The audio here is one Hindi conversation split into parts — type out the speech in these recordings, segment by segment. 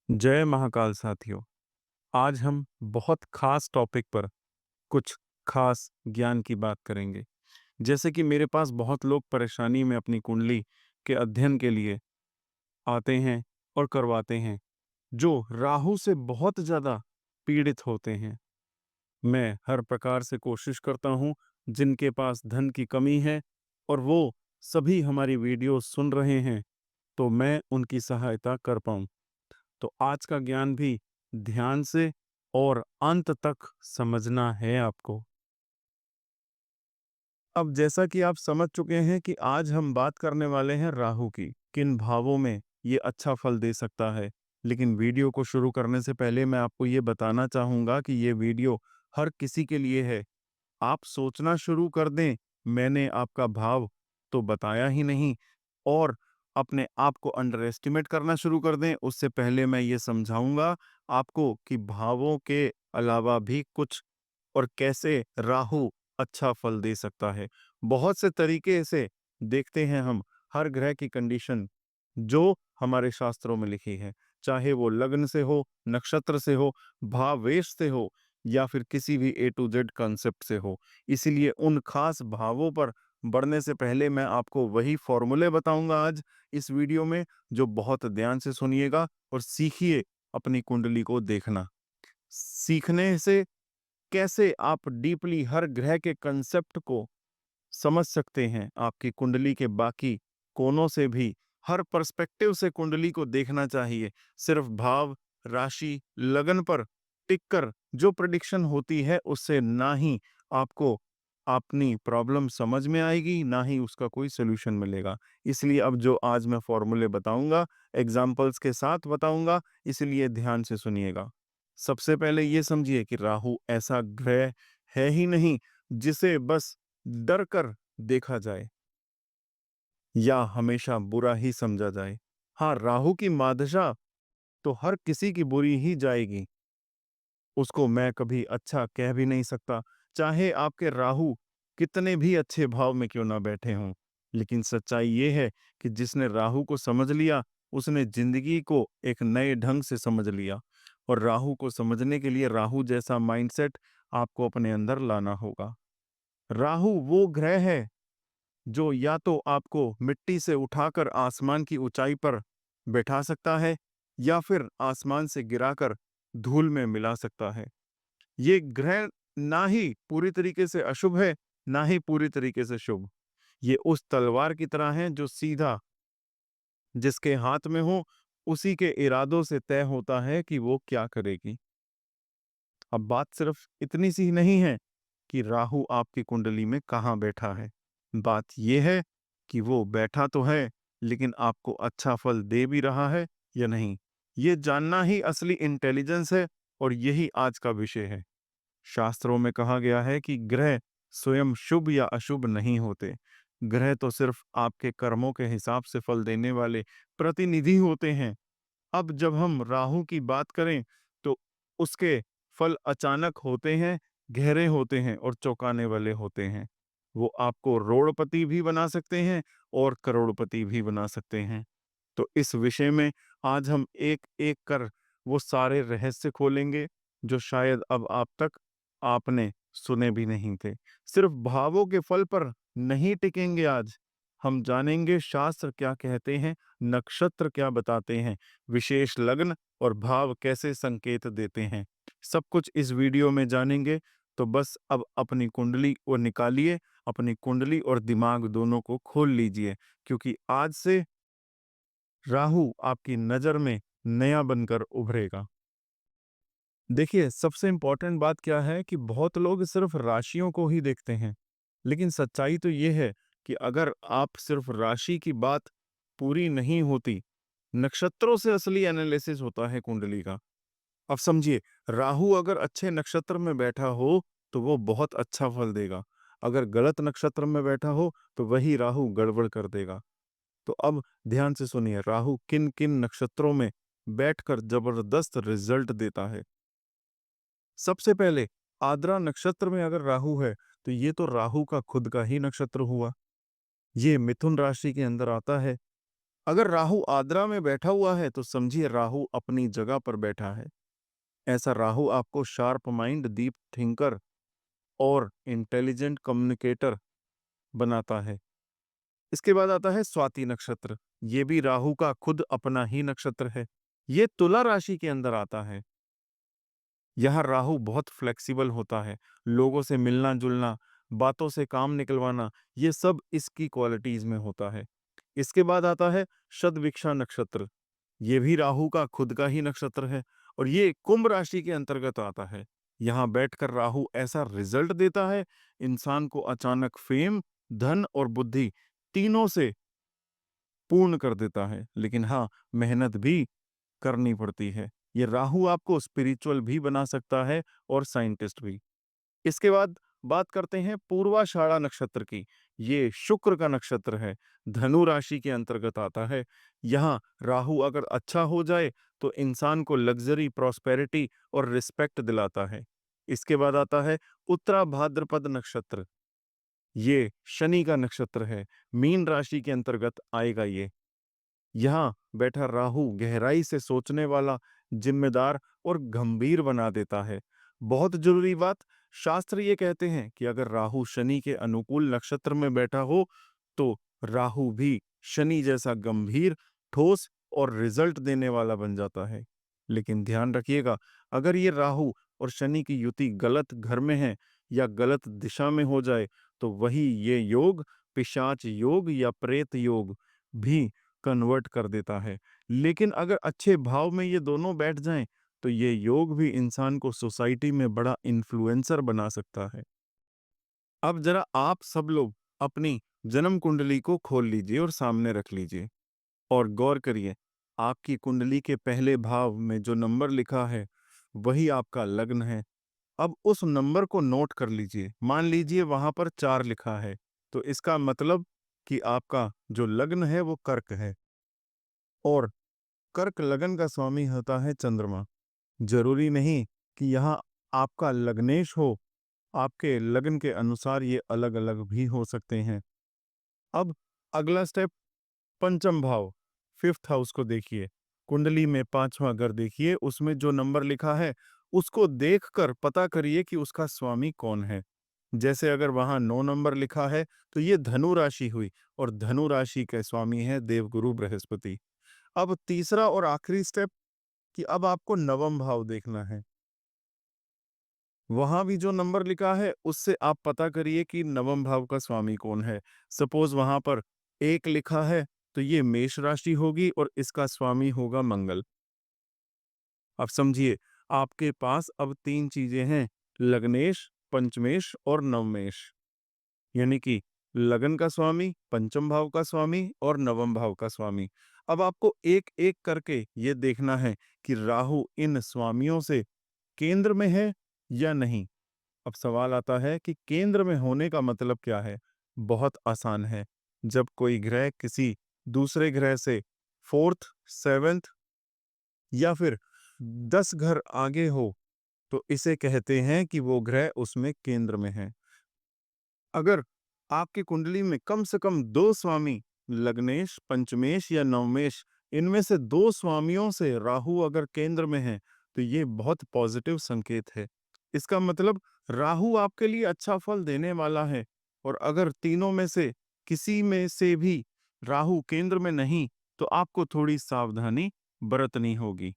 जय महाकाल साथियों। आज हम बहुत खास टॉपिक पर कुछ खास ज्ञान की बात करेंगे। जैसे कि मेरे पास बहुत लोग परेशानी में अपनी कुंडली के अध्ययन के लिए आते हैं और करवाते हैं, जो राहु से बहुत ज़्यादा पीड़ित होते हैं। मैं हर प्रकार से कोशिश करता हूँ, जिनके पास धन की कमी है और वो सभी हमारी वीडियो सुन रहे हैं, तो मैं उनकी सहायता कर पाऊँ। तो आज का ज्ञान भी ध्यान से और अंत तक समझना है आपको। अब जैसा कि आप समझ चुके हैं कि आज हम बात करने वाले हैं राहु की, किन भावों में ये अच्छा फल दे सकता है। लेकिन वीडियो को शुरू करने से पहले मैं आपको ये बताना चाहूँगा कि ये वीडियो हर किसी के लिए है। आप सोचना शुरू कर दें, मैंने आपका भाव तो बताया ही नहीं, और अपने आप को अंडर एस्टिमेट करना शुरू कर दें, उससे पहले मैं ये समझाऊंगा आपको कि भावों के अलावा भी कुछ और कैसे राहु अच्छा फल दे सकता है। बहुत से तरीके से देखते हैं हम हर ग्रह की कंडीशन जो हमारे शास्त्रों में लिखी है, चाहे वो लग्न से हो, नक्षत्र से हो, भावेश से हो, या फिर किसी भी ए टू जेड कॉन्सेप्ट से हो। इसीलिए उन खास भावों पर बढ़ने से पहले मैं आपको वही फॉर्मूले बताऊंगा आज इस वीडियो में, जो बहुत ध्यान से सुनिएगा और सीखिए अपनी कुंडली को देखना। सीखने से कैसे आप डीपली हर ग्रह के कंसेप्ट को समझ सकते हैं, आपकी कुंडली के बाकी कोनों से भी हर पर्सपेक्टिव से कुंडली को देखना चाहिए। सिर्फ भाव, राशि, लगन पर टिककर जो प्रेडिक्शन होती है, उससे ना ही आपको अपनी प्रॉब्लम समझ में आएगी, ना ही उसका कोई सॉल्यूशन मिलेगा। इसलिए अब जो आज मैं फॉर्मूले बताऊंगा, एग्जाम्पल्स के साथ बताऊंगा, इसलिए ध्यान से सुनिएगा। सबसे पहले ये समझिए कि राहु ऐसा ग्रह है ही नहीं जिसे बस डर कर देखा जाए या हमेशा बुरा ही समझा जाए। हाँ, राहु की मादशा तो हर किसी की बुरी ही जाएगी, उसको मैं कभी अच्छा कह भी नहीं सकता, चाहे आपके राहु कितने भी अच्छे भाव में क्यों ना बैठे हों। लेकिन सच्चाई ये है कि जिसने राहु को समझ लिया, उसने जिंदगी को एक नए ढंग से समझ लिया। और राहु को समझने के लिए राहु जैसा माइंडसेट आपको अपने अंदर लाना होगा। राहु वो ग्रह है जो या तो आपको मिट्टी से उठाकर आसमान की ऊंचाई पर बैठा सकता है, या फिर आसमान से गिराकर धूल में मिला सकता है। ये ग्रह ना ही पूरी तरीके से अशुभ है, ना ही पूरी तरीके से शुभ। ये उस तलवार की तरह है जो सीधा जिसके हाथ में हो, उसी के इरादों से तय होता है कि वो क्या करेगी। अब बात सिर्फ इतनी सी ही नहीं है कि राहु आपकी कुंडली में कहाँ बैठा है। बात यह है कि वो बैठा तो है, लेकिन आपको अच्छा फल दे भी रहा है या नहीं। ये जानना ही असली इंटेलिजेंस है, और यही आज का विषय है। शास्त्रों में कहा गया है कि ग्रह स्वयं शुभ या अशुभ नहीं होते। ग्रह तो सिर्फ आपके कर्मों के हिसाब से फल देने वाले प्रतिनिधि होते हैं। अब जब हम राहु की बात करें, तो उसके फल अचानक होते हैं, गहरे होते हैं और चौंकाने वाले होते हैं। वो आपको रोड़पति भी बना सकते हैं और करोड़पति भी बना सकते हैं। तो इस विषय में आज हम एक एक कर वो सारे रहस्य खोलेंगे, जो शायद अब आप तक आपने सुने भी नहीं थे। सिर्फ भावों के फल पर नहीं टिकेंगे आज। हम जानेंगे शास्त्र क्या कहते हैं, नक्षत्र क्या बताते हैं, विशेष लग्न और भाव कैसे संकेत देते हैं। सब कुछ इस वीडियो में जानेंगे। तो बस अब अपनी कुंडली को निकालिए, अपनी कुंडली और दिमाग दोनों को खोल लीजिए, क्योंकि आज से राहु आपकी नजर में नया बनकर उभरेगा। देखिए, सबसे इंपॉर्टेंट बात क्या है कि बहुत लोग सिर्फ राशियों को ही देखते हैं, लेकिन सच्चाई तो ये है कि अगर आप सिर्फ राशि की बात पूरी नहीं होती, नक्षत्रों से असली एनालिसिस होता है कुंडली का। अब समझिए, राहु अगर अच्छे नक्षत्र में बैठा हो तो वो बहुत अच्छा फल देगा। अगर गलत नक्षत्र में बैठा हो तो वही राहु गड़बड़ कर देगा। तो अब ध्यान से सुनिए, राहु किन किन नक्षत्रों में बैठकर जबरदस्त रिजल्ट देता है। सबसे पहले, आद्रा नक्षत्र में अगर राहु है, तो ये तो राहु का खुद का ही नक्षत्र हुआ। ये मिथुन राशि के अंदर आता है। अगर राहु आद्रा में बैठा हुआ है तो समझिए राहु अपनी जगह पर बैठा है। ऐसा राहु आपको शार्प माइंड, डीप थिंकर और इंटेलिजेंट कम्युनिकेटर बनाता है। इसके बाद आता है स्वाति नक्षत्र। ये भी राहु का खुद अपना ही नक्षत्र है। ये तुला राशि के अंदर आता है। यहाँ राहु बहुत फ्लेक्सिबल होता है। लोगों से मिलना जुलना, बातों से काम निकलवाना, ये सब इसकी क्वालिटीज में होता है। इसके बाद आता है शतभिक्षा नक्षत्र। ये भी राहु का खुद का ही नक्षत्र है और ये कुंभ राशि के अंतर्गत आता है। यहाँ बैठकर राहु ऐसा रिजल्ट देता है, इंसान को अचानक फेम, धन और बुद्धि तीनों से पूर्ण कर देता है। लेकिन हाँ, मेहनत भी करनी पड़ती है। ये राहु आपको स्पिरिचुअल भी बना सकता है और साइंटिस्ट भी। इसके बाद बात करते हैं पूर्वाषाढ़ा नक्षत्र की। ये शुक्र का नक्षत्र है, धनु राशि के अंतर्गत आता है। यहाँ राहु अगर अच्छा हो जाए तो इंसान को लग्जरी, प्रॉस्पेरिटी और रिस्पेक्ट दिलाता है। इसके बाद आता है उत्तरा भाद्रपद नक्षत्र। ये शनि का नक्षत्र है, मीन राशि के अंतर्गत आएगा ये। यहाँ बैठा राहु गहराई से सोचने वाला, जिम्मेदार और गंभीर बना देता है। बहुत जरूरी बात, शास्त्र ये कहते हैं कि अगर राहु शनि के अनुकूल नक्षत्र में बैठा हो तो राहु भी शनि जैसा गंभीर, ठोस और रिजल्ट देने वाला बन जाता है। लेकिन ध्यान रखिएगा, अगर ये राहु और शनि की युति गलत घर में है या गलत दिशा में हो जाए तो वही ये योग पिशाच योग या प्रेत योग भी कन्वर्ट कर देता है। लेकिन अगर अच्छे भाव में ये दोनों बैठ जाएं तो ये योग भी इंसान को सोसाइटी में बड़ा इन्फ्लुएंसर बना सकता है। अब जरा आप सब लोग अपनी जन्म कुंडली को खोल लीजिए और सामने रख लीजिए और गौर करिए, आपकी कुंडली के पहले भाव में जो नंबर लिखा है वही आपका लग्न है। अब उस नंबर को नोट कर लीजिए। मान लीजिए वहां पर 4 लिखा है तो इसका मतलब कि आपका जो लग्न है वो कर्क है और कर्क लगन का स्वामी होता है चंद्रमा। जरूरी नहीं कि यहाँ आपका लग्नेश हो, आपके लगन के अनुसार ये अलग अलग भी हो सकते हैं। अब अगला स्टेप, पंचम भाव, फिफ्थ हाउस को देखिए। कुंडली में पांचवा घर देखिए, उसमें जो नंबर लिखा है उसको देखकर पता करिए कि उसका स्वामी कौन है। जैसे अगर वहां 9 नंबर लिखा है तो ये धनु राशि हुई और धनु राशि के स्वामी है देवगुरु बृहस्पति। अब तीसरा और आखिरी स्टेप कि अब आपको नवम भाव देखना है। वहां भी जो नंबर लिखा है उससे आप पता करिए कि नवम भाव का स्वामी कौन है। सपोज वहां पर 1 लिखा है तो ये मेष राशि होगी और इसका स्वामी होगा मंगल। अब समझिए, आपके पास अब 3 चीजें हैं, लग्नेश, पंचमेश और नवमेश। यानी कि लगन का स्वामी, पंचम भाव का स्वामी और नवम भाव का स्वामी। अब आपको एक एक करके ये देखना है कि राहु इन स्वामियों से केंद्र में है या नहीं। अब सवाल आता है कि केंद्र में होने का मतलब क्या है। बहुत आसान है, जब कोई ग्रह किसी दूसरे ग्रह से फोर्थ, सेवेंथ या फिर 10 घर आगे हो तो इसे कहते हैं कि वो ग्रह उसमें केंद्र में है। अगर आपकी कुंडली में कम से कम 2 स्वामी, लग्नेश, पंचमेश या नवमेश, इनमें से 2 स्वामियों से राहु अगर केंद्र में है तो ये बहुत पॉजिटिव संकेत है। इसका मतलब राहु आपके लिए अच्छा फल देने वाला है। और अगर तीनों में से किसी में से भी राहु केंद्र में नहीं तो आपको थोड़ी सावधानी बरतनी होगी,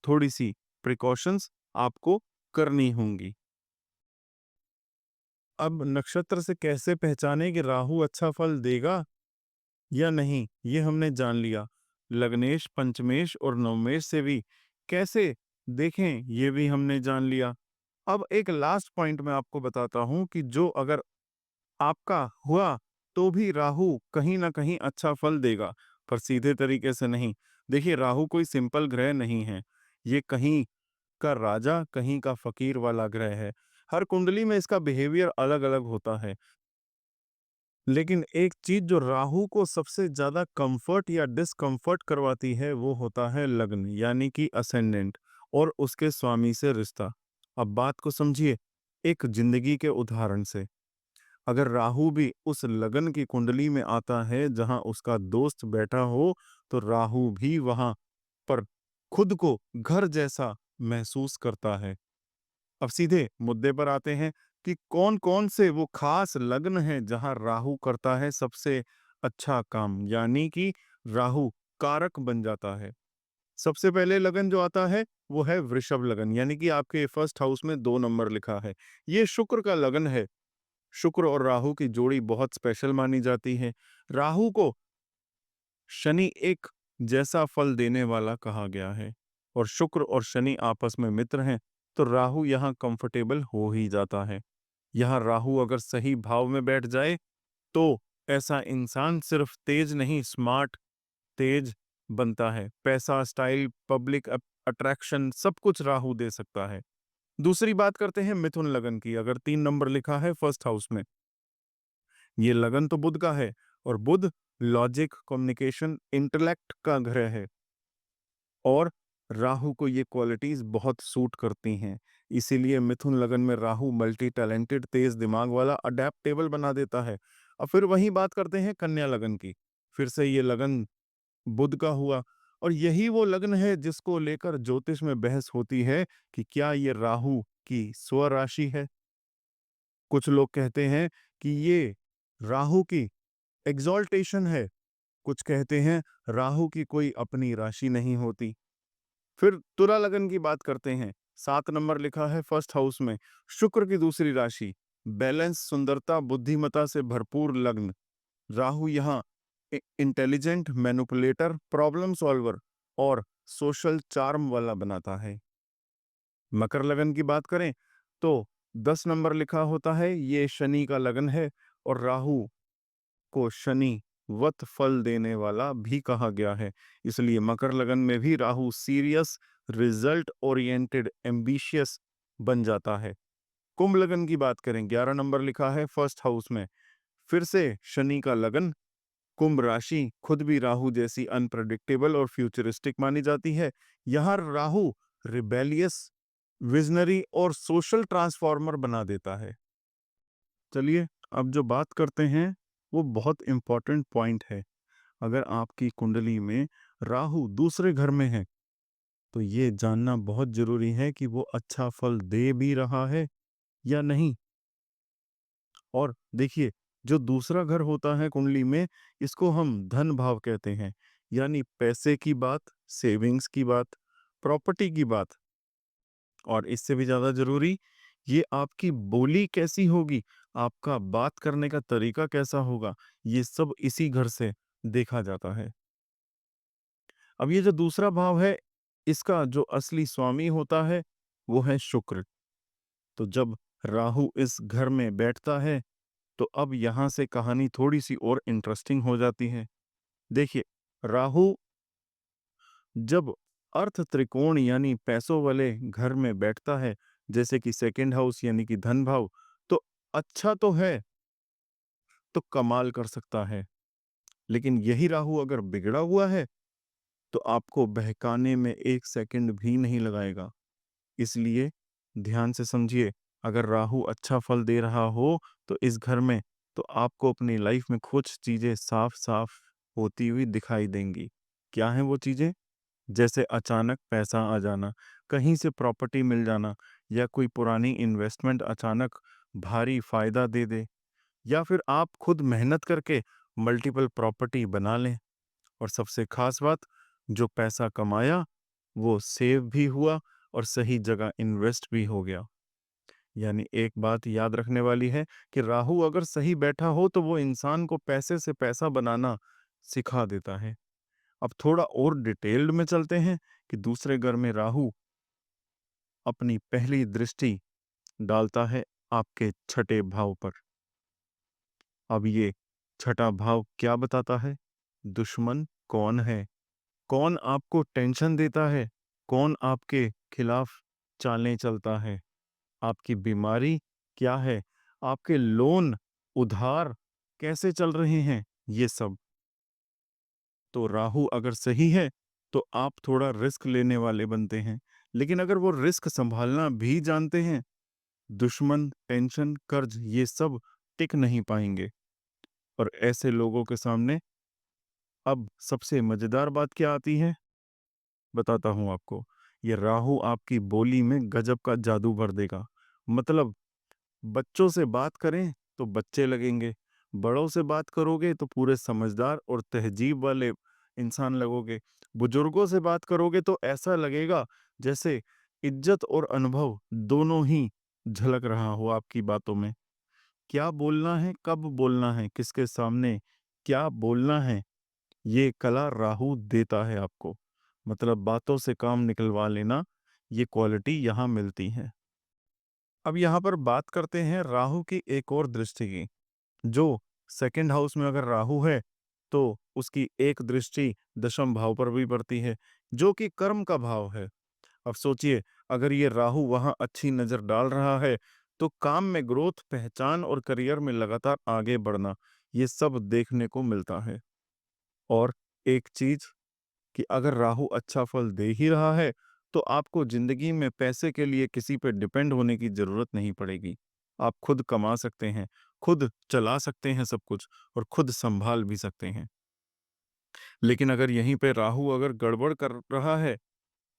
थोड़ी सी प्रिकॉशंस आपको करनी होंगी। अब नक्षत्र से कैसे पहचाने कि राहु अच्छा फल देगा या नहीं, ये हमने जान लिया। लग्नेश, पंचमेश और नवमेश से भी कैसे देखें, ये भी हमने जान लिया। अब एक लास्ट पॉइंट मैं आपको बताता हूं कि जो अगर आपका हुआ तो भी राहु कहीं ना कहीं अच्छा फल देगा, पर सीधे तरीके से नहीं। देखिए, राहु कोई सिंपल ग्रह नहीं है। ये कहीं का राजा, कहीं का फकीर वाला ग्रह है। हर कुंडली में इसका बिहेवियर अलग अलग होता है। लेकिन एक चीज जो राहु को सबसे ज्यादा कंफर्ट या डिस्कंफर्ट करवाती है वो होता है लग्न, यानी कि असेंडेंट और उसके स्वामी से रिश्ता। अब बात को समझिए एक जिंदगी के उदाहरण से। अगर राहु भी उस लगन की कुंडली में आता है जहां उसका दोस्त बैठा हो, तो राहु भी वहां पर खुद को घर जैसा महसूस करता है। अब सीधे मुद्दे पर आते हैं कि कौन-कौन से वो खास लग्न हैं जहां राहु करता है सबसे अच्छा काम, यानी कि राहु कारक बन जाता है। सबसे पहले लगन जो आता है वो है वृषभ लगन, यानी कि आपके फर्स्ट हाउस में 2 नंबर लिखा है। ये शुक्र का लगन है। शुक्र और राहु की जोड़ी बहुत स्पेशल मानी जाती है। राहु को शनि एक जैसा फल देने वाला कहा गया है और शुक्र और शनि आपस में मित्र हैं, तो राहु यहाँ कंफर्टेबल हो ही जाता है। यहाँ राहु अगर सही भाव में बैठ जाए तो ऐसा इंसान सिर्फ तेज नहीं, स्मार्ट तेज बनता है। पैसा, स्टाइल, पब्लिक अट्रैक्शन सब कुछ राहु दे सकता है। दूसरी बात करते हैं मिथुन लगन की। अगर 3 नंबर लिखा है फर्स्ट हाउस में, ये लगन तो बुध का है और बुध लॉजिक, कम्युनिकेशन, इंटेलेक्ट का ग्रह है और राहु को ये क्वालिटीज बहुत सूट करती हैं। इसीलिए मिथुन लगन में राहु मल्टी टैलेंटेड, तेज दिमाग वाला, अडेप्टेबल बना देता है। अब फिर वही बात करते हैं कन्या लगन की। फिर से ये लगन बुध का हुआ और यही वो लग्न है जिसको लेकर ज्योतिष में बहस होती है कि क्या ये राहु की स्वराशि है। कुछ लोग कहते हैं कि ये राहु की एग्जॉल्टेशन है, कुछ कहते हैं राहु की कोई अपनी राशि नहीं होती। फिर तुला लगन की बात करते हैं। 7 नंबर लिखा है फर्स्ट हाउस में, शुक्र की दूसरी राशि, बैलेंस, सुंदरता, बुद्धिमता से भरपूर लग्न। राहु यहाँ इंटेलिजेंट, मैनिपुलेटर, प्रॉब्लम सॉल्वर और सोशल चार्म वाला बनाता है। मकर लगन की बात करें तो 10 नंबर लिखा होता है, ये शनि का लगन है और राहु को शनि वत फल देने वाला भी कहा गया है। इसलिए मकर लगन में भी Rahu serious, result oriented, ambitious बन जाता है। कुंभ लगन की बात करें, 11 नंबर लिखा है फर्स्ट हाउस में, फिर से शनि का लगन। कुंभ राशि खुद भी राहु जैसी अनप्रेडिक्टेबल और फ्यूचरिस्टिक मानी जाती है। यहां राहु रिबेलियस, विजनरी और सोशल ट्रांसफॉर्मर बना देता है। चलिए अब जो बात करते हैं वो बहुत इंपॉर्टेंट पॉइंट है। अगर आपकी कुंडली में राहु दूसरे घर में है तो ये जानना बहुत जरूरी है कि वो अच्छा फल दे भी रहा है या नहीं। और देखिए, जो दूसरा घर होता है कुंडली में, इसको हम धन भाव कहते हैं, यानी पैसे की बात, सेविंग्स की बात, प्रॉपर्टी की बात। और इससे भी ज्यादा जरूरी, ये आपकी बोली कैसी होगी, आपका बात करने का तरीका कैसा होगा, ये सब इसी घर से देखा जाता है। अब ये जो दूसरा भाव है, इसका जो असली स्वामी होता है वो है शुक्र। तो जब राहु इस घर में बैठता है तो अब यहां से कहानी थोड़ी सी और इंटरेस्टिंग हो जाती है। देखिए, राहु जब अर्थ त्रिकोण यानी पैसों वाले घर में बैठता है, जैसे कि सेकंड हाउस यानी कि धन भाव, तो अच्छा तो है, तो कमाल कर सकता है। लेकिन यही राहु अगर बिगड़ा हुआ है तो आपको बहकाने में 1 सेकंड भी नहीं लगाएगा। इसलिए ध्यान से समझिए, अगर राहु अच्छा फल दे रहा हो तो इस घर में, तो आपको अपनी लाइफ में कुछ चीजें साफ साफ होती हुई दिखाई देंगी। क्या हैं वो चीजें? जैसे अचानक पैसा आ जाना, कहीं से प्रॉपर्टी मिल जाना, या कोई पुरानी इन्वेस्टमेंट अचानक भारी फायदा दे दे, या फिर आप खुद मेहनत करके मल्टीपल प्रॉपर्टी बना लें। और सबसे खास बात, जो पैसा कमाया वो सेव भी हुआ और सही जगह इन्वेस्ट भी हो गया। यानी एक बात याद रखने वाली है कि राहु अगर सही बैठा हो तो वो इंसान को पैसे से पैसा बनाना सिखा देता है। अब थोड़ा और डिटेल्ड में चलते हैं कि दूसरे घर में राहु अपनी पहली दृष्टि डालता है आपके छठे भाव पर। अब ये छठा भाव क्या बताता है? दुश्मन कौन है, कौन आपको टेंशन देता है, कौन आपके खिलाफ चालें चलता है, आपकी बीमारी क्या है, आपके लोन उधार कैसे चल रहे हैं, ये सब। तो राहु अगर सही है तो आप थोड़ा रिस्क लेने वाले बनते हैं, लेकिन अगर वो रिस्क संभालना भी जानते हैं, दुश्मन, टेंशन, कर्ज, ये सब टिक नहीं पाएंगे। और ऐसे लोगों के सामने अब सबसे मजेदार बात क्या आती है, बताता हूं आपको। ये राहु आपकी बोली में गजब का जादू भर देगा। मतलब बच्चों से बात करें तो बच्चे लगेंगे, बड़ों से बात करोगे तो पूरे समझदार और तहजीब वाले इंसान लगोगे, बुजुर्गों से बात करोगे तो ऐसा लगेगा जैसे इज्जत और अनुभव दोनों ही झलक रहा हो आपकी बातों में। क्या बोलना है, कब बोलना है, किसके सामने क्या बोलना है, ये कला राहु देता है आपको। मतलब बातों से काम निकलवा लेना, ये क्वालिटी यहाँ मिलती है। अब यहाँ पर बात करते हैं राहु की एक और दृष्टि की। जो सेकंड हाउस में अगर राहु है तो उसकी एक दृष्टि दशम भाव पर भी पड़ती है, जो कि कर्म का भाव है। अब सोचिए, अगर ये राहु वहां अच्छी नजर डाल रहा है तो काम में ग्रोथ, पहचान और करियर में लगातार आगे बढ़ना, ये सब देखने को मिलता है। और एक चीज कि अगर राहु अच्छा फल दे ही रहा है तो आपको जिंदगी में पैसे के लिए किसी पे डिपेंड होने की जरूरत नहीं पड़ेगी। आप खुद कमा सकते हैं, खुद चला सकते हैं सब कुछ, और खुद संभाल भी सकते हैं। लेकिन अगर यहीं पे राहु अगर गड़बड़ कर रहा है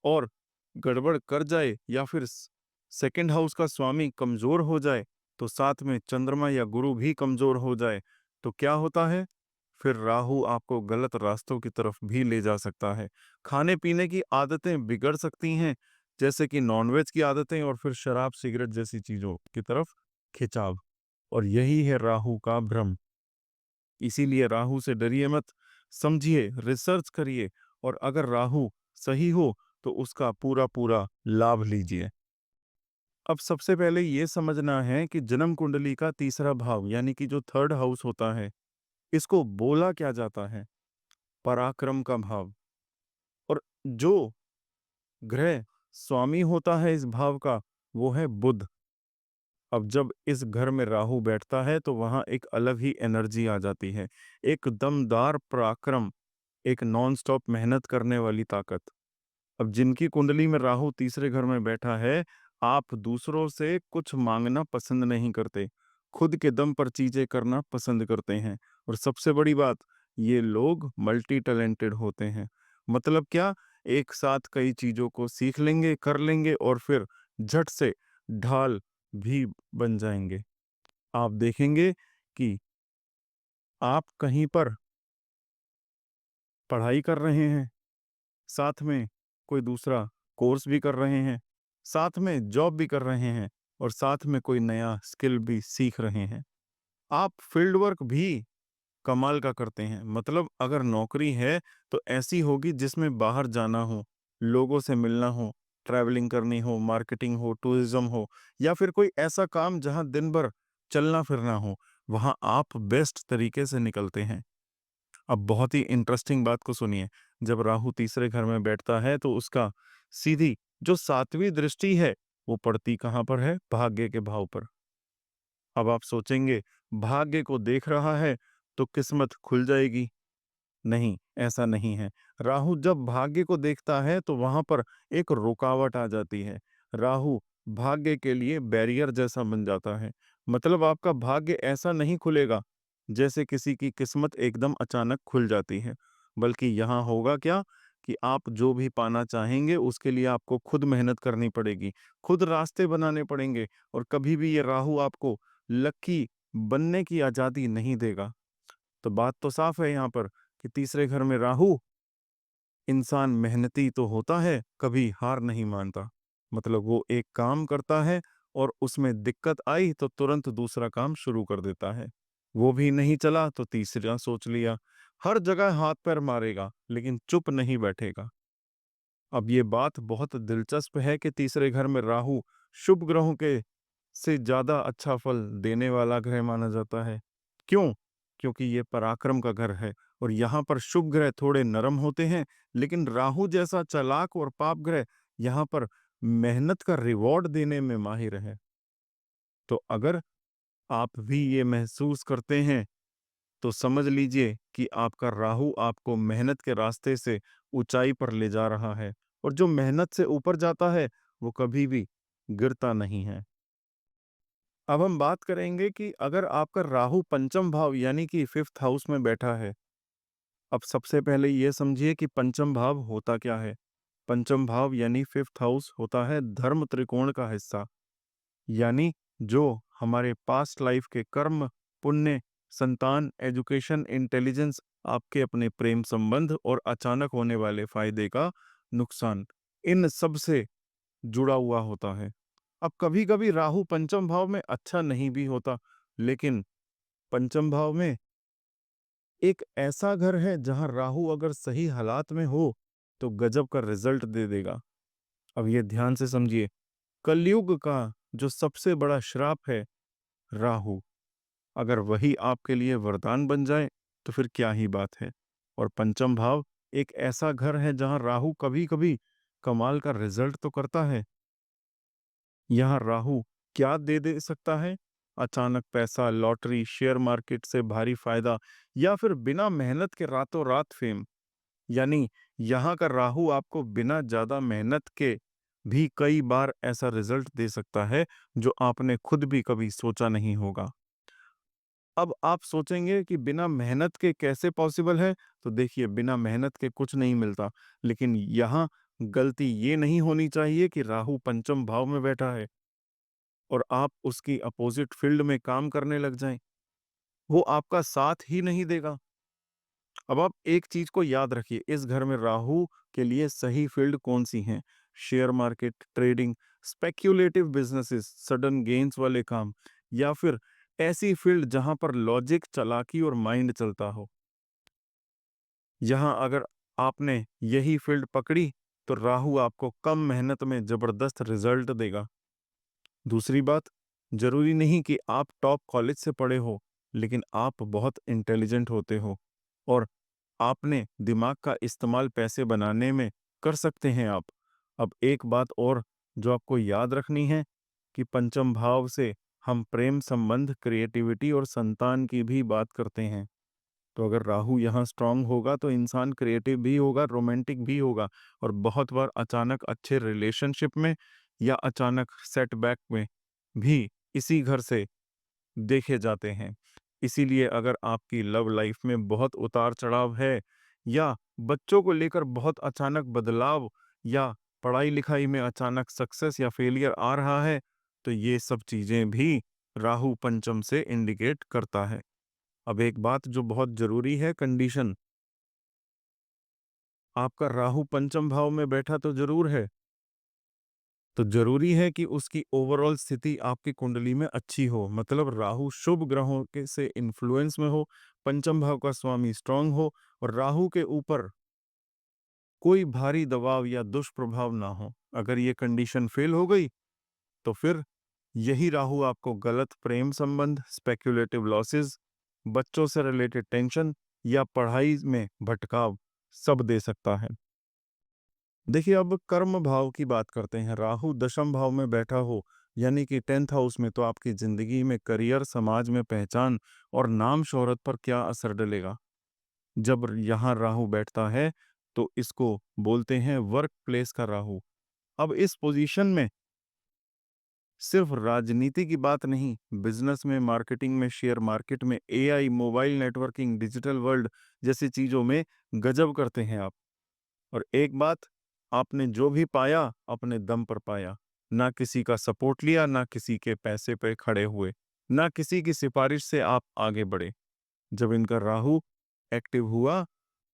और गड़बड़ कर जाए, या फिर सेकंड हाउस का स्वामी कमजोर हो जाए, तो साथ में चंद्रमा या गुरु भी कमजोर हो जाए, तो क्या होता है? फिर राहु आपको गलत रास्तों की तरफ भी ले जा सकता है। खाने पीने की आदतें बिगड़ सकती हैं, जैसे कि नॉनवेज की आदतें, और फिर शराब सिगरेट जैसी चीजों की तरफ खिंचाव। और यही है राहु का भ्रम। इसीलिए राहु से डरिए मत, समझिए, रिसर्च करिए, और अगर राहु सही हो तो उसका पूरा पूरा लाभ लीजिए। अब सबसे पहले ये समझना है कि जन्म कुंडली का तीसरा भाव यानी कि जो थर्ड हाउस होता है, इसको बोला क्या जाता है? पराक्रम का भाव। और जो ग्रह स्वामी होता है इस भाव का, वो है बुध। अब जब इस घर में राहु बैठता है तो वहां एक अलग ही एनर्जी आ जाती है, एक दमदार पराक्रम, एक नॉन स्टॉप मेहनत करने वाली ताकत। अब जिनकी कुंडली में राहु तीसरे घर में बैठा है, आप दूसरों से कुछ मांगना पसंद नहीं करते, खुद के दम पर चीजें करना पसंद करते हैं। और सबसे बड़ी बात, ये लोग मल्टी टैलेंटेड होते हैं। मतलब क्या? एक साथ कई चीजों को सीख लेंगे, कर लेंगे, और फिर झट से ढाल भी बन जाएंगे। आप देखेंगे कि आप कहीं पर पढ़ाई कर रहे हैं, साथ में कोई दूसरा कोर्स भी कर रहे हैं, साथ में जॉब भी कर रहे हैं, और साथ में कोई नया स्किल भी सीख रहे हैं। आप फील्ड वर्क भी कमाल का करते हैं। मतलब अगर नौकरी है तो ऐसी होगी जिसमें बाहर जाना हो, लोगों से मिलना हो, ट्रैवलिंग करनी हो, मार्केटिंग हो, टूरिज्म हो, या फिर कोई ऐसा काम जहां दिन भर चलना फिरना हो, वहां आप बेस्ट तरीके से निकलते हैं। अब बहुत ही इंटरेस्टिंग बात को सुनिए। जब राहु तीसरे घर में बैठता है तो उसका सीधी जो सातवीं दृष्टि है, वो पड़ती कहाँ पर है? भाग्य के भाव पर। अब आप सोचेंगे, भाग्य को देख रहा है तो किस्मत खुल जाएगी। नहीं, ऐसा नहीं है। राहु जब भाग्य को देखता है तो वहां पर एक रुकावट आ जाती है। राहु भाग्य के लिए बैरियर जैसा बन जाता है। मतलब आपका भाग्य ऐसा नहीं खुलेगा जैसे किसी की किस्मत एकदम अचानक खुल जाती है, बल्कि यहाँ होगा क्या कि आप जो भी पाना चाहेंगे उसके लिए आपको खुद मेहनत करनी पड़ेगी, खुद रास्ते बनाने पड़ेंगे, और कभी भी ये राहु आपको लकी बनने की आजादी नहीं देगा। तो बात तो साफ है यहाँ पर कि तीसरे घर में राहु, इंसान मेहनती तो होता है, कभी हार नहीं मानता। मतलब वो एक काम करता है और उसमें दिक्कत आई तो तुरंत दूसरा काम शुरू कर देता है। वो भी नहीं चला तो तीसरा सोच लिया। हर जगह हाथ पैर मारेगा लेकिन चुप नहीं बैठेगा। अब ये बात बहुत दिलचस्प है कि तीसरे घर में राहु शुभ ग्रहों के से ज्यादा अच्छा फल देने वाला ग्रह माना जाता है। क्यों? क्योंकि ये पराक्रम का घर है, और यहाँ पर शुभ ग्रह थोड़े नरम होते हैं, लेकिन राहु जैसा चालाक और पाप ग्रह यहाँ पर मेहनत का रिवॉर्ड देने में माहिर है। तो अगर आप भी ये महसूस करते हैं तो समझ लीजिए कि आपका राहु आपको मेहनत के रास्ते से ऊंचाई पर ले जा रहा है, और जो मेहनत से ऊपर जाता है वो कभी भी गिरता नहीं है। अब हम बात करेंगे कि अगर आपका राहु पंचम भाव यानी कि 5th हाउस में बैठा है। अब सबसे पहले ये समझिए कि पंचम भाव होता क्या है? पंचम भाव यानी 5th हाउस होता है धर्म त्रिकोण का हिस्सा। यानी जो हमारे पास्ट लाइफ के कर्म, पुण्य, संतान, एजुकेशन, इंटेलिजेंस, आपके अपने प्रेम संबंध और अचानक होने वाले फायदे का नुकसान, इन सब से जुड़ा हुआ होता है। अब कभी-कभी राहु पंचम भाव में अच्छा नहीं भी होता, लेकिन पंचम भाव में एक ऐसा घर है जहां राहु अगर सही हालात में हो, तो गजब का रिजल्ट दे देगा। अब ये ध्यान से समझिए, कलयुग का जो सबसे बड़ा श्राप है राहु, अगर वही आपके लिए वरदान बन जाए, तो फिर क्या ही बात है। और पंचम भाव एक ऐसा घर है जहां राहु कभी-कभी कमाल का रिजल्ट तो करता है। यहाँ राहु क्या दे सकता है? अचानक पैसा, लॉटरी, शेयर मार्केट से भारी फायदा या फिर बिना मेहनत के रातों रात फेम। यानी यहाँ का राहु आपको बिना ज्यादा मेहनत के भी कई बार ऐसा रिजल्ट दे सकता है जो आपने खुद भी कभी सोचा नहीं होगा। अब आप सोचेंगे कि बिना मेहनत के कैसे पॉसिबल है? तो देखिए, बिना मेहनत के कुछ नहीं मिलता। लेकिन यहाँ गलती ये नहीं होनी चाहिए कि राहु पंचम भाव में बैठा है और आप उसकी अपोजिट फील्ड में काम करने लग जाएं। वो आपका साथ ही नहीं देगा। अब आप एक चीज को याद रखिए, इस घर में राहु के लिए सही फील्ड कौन सी हैं? Share market, trading, speculative businesses, sudden gains वाले काम, या फिर ऐसी फील्ड जहां पर लॉजिक, चालाकी और माइंड चलता हो। यहाँ अगर आपने यही फील्ड पकड़ी, तो राहु आपको कम मेहनत में जबरदस्त रिजल्ट देगा। दूसरी बात, जरूरी नहीं कि आप टॉप कॉलेज से पढ़े हो, लेकिन आप बहुत इंटेलिजेंट होते हो और आपने दिमाग का इस्तेमाल पैसे बनाने में कर सकते हैं आप। अब एक बात और जो आपको याद रखनी है कि पंचम भाव से हम प्रेम संबंध, क्रिएटिविटी और संतान की भी बात करते हैं। तो अगर राहु यहाँ स्ट्रांग होगा तो इंसान क्रिएटिव भी होगा, रोमांटिक भी होगा और बहुत बार अचानक अच्छे रिलेशनशिप में या अचानक सेटबैक में भी इसी घर से देखे जाते हैं। इसीलिए अगर आपकी लव लाइफ में बहुत उतार-चढ़ाव है या बच्चों को लेकर बहुत अचानक बदलाव या पढ़ाई-लिखाई में अचानक सक्सेस या फेलियर आ रहा है, तो ये सब चीज़ें भी राहु पंचम से इंडिकेट करता है। अब एक बात जो बहुत ज़रूरी है, कंडीशन, आपका राहु पंचम भाव में बैठा तो ज़रूर है, तो ज़रूरी है कि उसकी ओवरऑल स्थिति आपकी कुंडली में अच्छी हो। मतलब राहु शुभ ग्रहों के से इन्फ्लुएंस में हो, पंचम भाव का स्वामी स्ट्रांग हो और राहु के ऊपर कोई भारी दबाव या दुष्प्रभाव ना हो। अगर ये कंडीशन फेल हो गई, तो फिर यही राहु आपको गलत प्रेम संबंध, स्पेक्युलेटिव लॉसेस, बच्चों से रिलेटेड टेंशन या पढ़ाई में भटकाव सब दे सकता है। देखिए, अब कर्म भाव की बात करते हैं। राहु दशम भाव में बैठा हो यानी कि 10th हाउस में, तो आपकी जिंदगी में करियर, समाज में पहचान और नाम शोहरत पर क्या असर डलेगा? जब यहाँ राहु बैठता है तो इसको बोलते हैं वर्क प्लेस का राहु। अब इस पोजीशन में सिर्फ राजनीति की बात नहीं, बिजनेस में, मार्केटिंग में, शेयर मार्केट में, AI, mobile networking, digital world जैसी चीजों में गजब करते हैं आप। और एक बात, आपने जो भी पाया अपने दम पर पाया। ना किसी का सपोर्ट लिया, ना किसी के पैसे पे खड़े हुए, ना किसी की सिफारिश से आप आगे बढ़े। जब इनका राहु एक्टिव हुआ,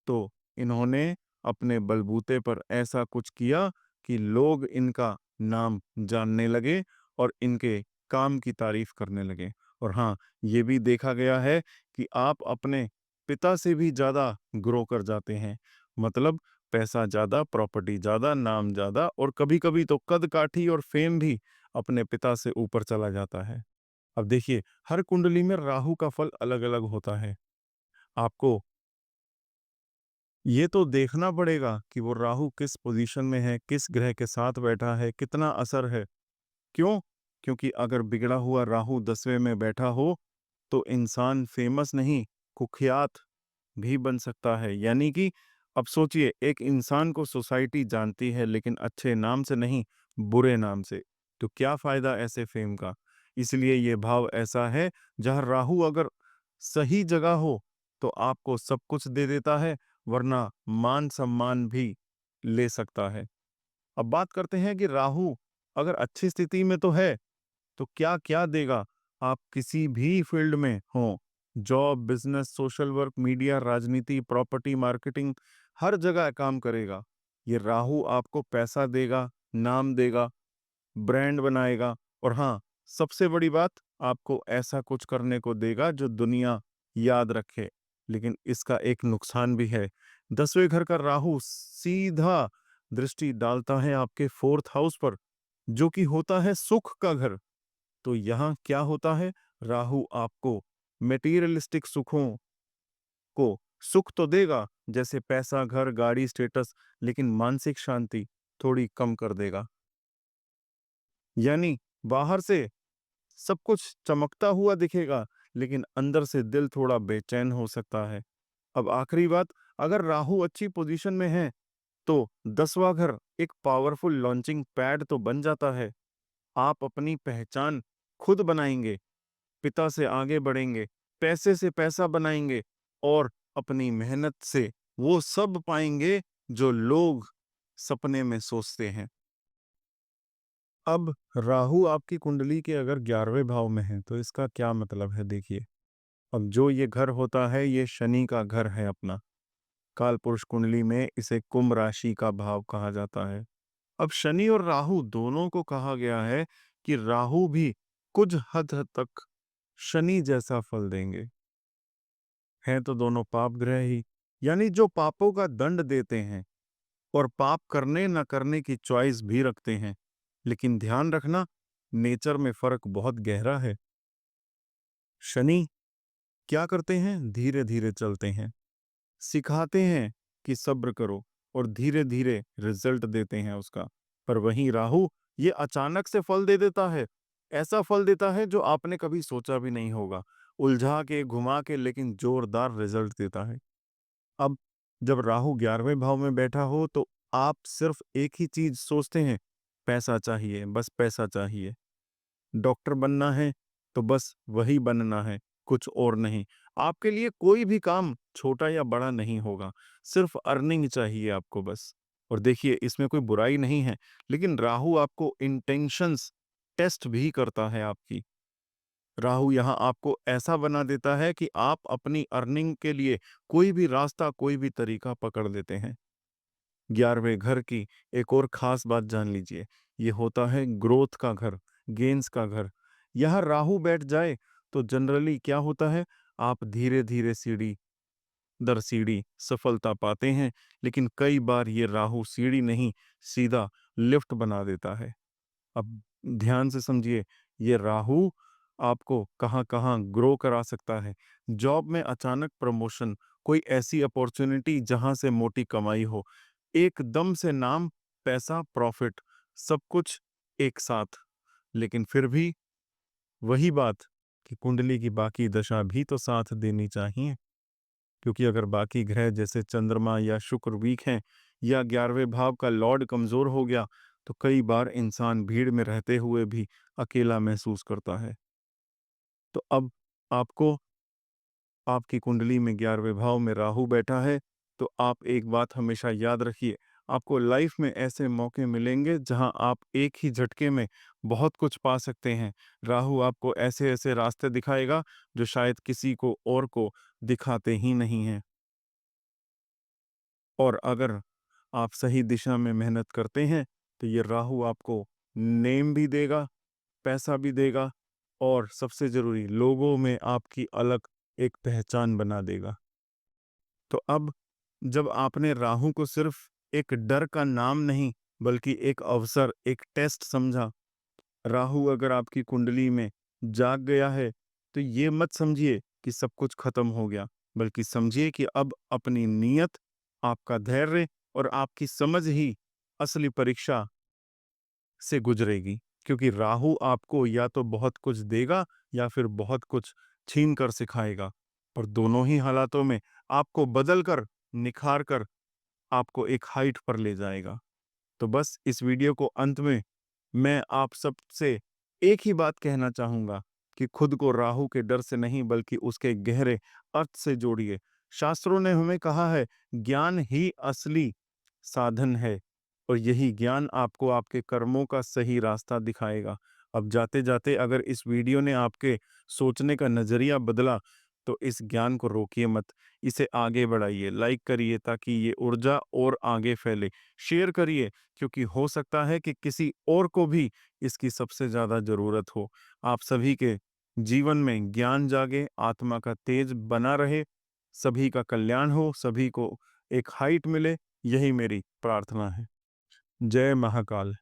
तो इन्होंने अपने बलबूते पर ऐसा कुछ किया कि लोग इनका नाम जानने लगे और इनके काम की तारीफ करने लगे। और हाँ, ये भी देखा गया है कि आप अपने पिता से भी ज़्यादा ग्रो कर जाते हैं। मतलब पैसा ज़्यादा, प्रॉपर्टी ज़्यादा, नाम ज़्यादा और कभी-कभी तो कद-काठी और फेम भी अपने पिता से ऊपर चला जाता है। अब देखिए, हर कुंडली में राहु का फल अलग-अलग होता है। आपको ये तो देखना पड़ेगा कि वो राहु किस पोजीशन में है, किस ग्रह के साथ बैठा है, कितना असर है। क्यों? क्योंकि अगर बिगड़ा हुआ राहु 10वें में बैठा हो, तो इंसान फेमस नहीं, कुख्यात भी बन सकता है। यानी कि अब सोचिए, एक इंसान को सोसाइटी जानती है लेकिन अच्छे नाम से नहीं, बुरे नाम से। तो क्या फायदा ऐसे फेम का? इसलिए ये भाव ऐसा है, जहाँ राहु अगर सही जगह हो तो आपको सब कुछ दे देता है, वरना मान सम्मान भी ले सकता है। अब बात करते हैं कि राहु अगर अच्छी स्थिति में तो है, तो क्या क्या देगा। आप किसी भी फील्ड में हो, job, business, social work, media, राजनीति, प्रॉपर्टी, मार्केटिंग, हर जगह काम करेगा। ये राहु आपको पैसा देगा, नाम देगा, ब्रांड बनाएगा, और हाँ, सबसे बड़ी बात, आपको ऐसा कुछ करने को देगा जो दुनिया याद रखे। लेकिन इसका एक नुकसान भी है। 10वें घर का राहु सीधा दृष्टि डालता है आपके 4th हाउस पर, जो कि होता है सुख का घर। तो यहाँ क्या होता है, राहु आपको मेटीरियलिस्टिक सुखों को सुख तो देगा, जैसे पैसा, घर, गाड़ी, स्टेटस, लेकिन मानसिक शांति थोड़ी कम कर देगा। यानी बाहर से सब कुछ चमकता हुआ दिखेगा, लेकिन अंदर से दिल थोड़ा बेचैन हो सकता है। अब आखिरी बात, अगर राहु अच्छी पोजीशन में है, तो 10वां घर एक पावरफुल लॉन्चिंग पैड तो बन जाता है। आप अपनी पहचान खुद बनाएंगे, पिता से आगे बढ़ेंगे, पैसे से पैसा बनाएंगे, और अपनी मेहनत से वो सब पाएंगे जो लोग सपने में सोचते हैं। अब राहु आपकी कुंडली के अगर 11वें भाव में है, तो इसका क्या मतलब है, देखिए। अब जो ये घर होता है, ये शनि का घर है अपना। कालपुरुष कुंडली में इसे कुंभ राशि का भाव कहा जाता है। अब शनि और राहु दोनों को कहा गया है कि राहु भी कुछ हद तक शनि जैसा फल देंगे। हैं तो दोनों पाप ग्रह ही, यानी जो पापों का दंड देते हैं और पाप करने न करने की चॉइस भी रखते हैं। लेकिन ध्यान रखना, नेचर में फर्क बहुत गहरा है। शनि क्या करते हैं, धीरे धीरे चलते हैं, सिखाते हैं कि सब्र करो, और धीरे धीरे रिजल्ट देते हैं उसका। पर वहीं राहु ये अचानक से फल दे देता है। ऐसा फल देता है जो आपने कभी सोचा भी नहीं होगा, उलझा के, घुमा के, लेकिन जोरदार रिजल्ट देता है। अब जब राहु 11वें भाव में बैठा हो, तो आप सिर्फ एक ही चीज सोचते हैं, पैसा चाहिए, बस पैसा चाहिए। डॉक्टर बनना है तो बस वही बनना है, कुछ और नहीं। आपके लिए कोई भी काम छोटा या बड़ा नहीं होगा, सिर्फ अर्निंग चाहिए आपको बस। और देखिए, इसमें कोई बुराई नहीं है, लेकिन राहु आपको इंटेंशंस टेस्ट भी करता है आपकी। राहु यहाँ आपको ऐसा बना देता है कि आप अपनी अर्निंग के लिए कोई भी रास्ता, कोई भी तरीका पकड़ लेते हैं। 11वें घर की एक और खास बात जान लीजिए, ये होता है ग्रोथ का घर, गेन्स का घर। यहाँ राहु बैठ जाए तो जनरली क्या होता है, आप धीरे धीरे सीढ़ी दर सीढ़ी सफलता पाते हैं। लेकिन कई बार ये राहु सीढ़ी नहीं, सीधा लिफ्ट बना देता है। अब ध्यान से समझिए, ये राहु आपको कहाँ-कहाँ ग्रो करा सकता है। जॉब में अचानक प्रमोशन, कोई ऐसी अपॉर्चुनिटी जहां से मोटी कमाई हो, एकदम से नाम, पैसा, प्रॉफिट, सब कुछ एक साथ। लेकिन फिर भी वही बात कि कुंडली की बाकी दशा भी तो साथ देनी चाहिए, क्योंकि अगर बाकी ग्रह जैसे चंद्रमा या शुक्र वीक हैं, या 11वें भाव का लॉर्ड कमजोर हो गया, तो कई बार इंसान भीड़ में रहते हुए भी अकेला महसूस करता है। तो अब आपको, आपकी कुंडली में 11वें भाव में राहु बैठा है, तो आप एक बात हमेशा याद रखिए, आपको लाइफ में ऐसे मौके मिलेंगे जहां आप एक ही झटके में बहुत कुछ पा सकते हैं। राहु आपको ऐसे ऐसे रास्ते दिखाएगा जो शायद किसी को और को दिखाते ही नहीं हैं। और अगर आप सही दिशा में मेहनत करते हैं, तो ये राहु आपको नेम भी देगा, पैसा भी देगा, और सबसे जरूरी, लोगों में आपकी अलग एक पहचान बना देगा। तो अब जब आपने राहु को सिर्फ एक डर का नाम नहीं, बल्कि एक अवसर, एक टेस्ट समझा। राहु अगर आपकी कुंडली में जाग गया है, तो ये मत समझिए कि सब कुछ खत्म हो गया, बल्कि समझिए कि अब अपनी नीयत, आपका धैर्य और आपकी समझ ही असली परीक्षा से गुजरेगी। क्योंकि राहु आपको या तो बहुत कुछ देगा, या फिर बहुत कुछ छीन कर सिखाएगा। पर दोनों ही हालातों में आपको बदल कर, निखार कर, आपको एक हाइट पर ले जाएगा। तो बस इस वीडियो को अंत में मैं आप सबसे एक ही बात कहना चाहूँगा कि खुद को राहु के डर से नहीं बल्कि उसके गहरे अर्थ से जोड़िए। शास्त्रों ने हमें कहा है, ज्ञान ही असली साधन है और यही ज्ञान आपको आपके कर्मों का सही रास्ता दिखाएगा। अब जाते-जाते अगर इस वीडियो ने आपके सोचने का नज़रिया बदला, तो इस ज्ञान को रोकिए मत, इसे आगे बढ़ाइए, लाइक करिए ताकि ये ऊर्जा और आगे फैले। शेयर करिए क्योंकि हो सकता है कि किसी और को भी इसकी सबसे ज़्यादा ज़रूरत हो। आप सभी के जीवन में ज्ञान जागे, आत्मा का तेज बना रहे, सभी का कल्याण हो, सभी को एक हाइट मिले, यही मेरी प्रार्थना है। जय महाकाल।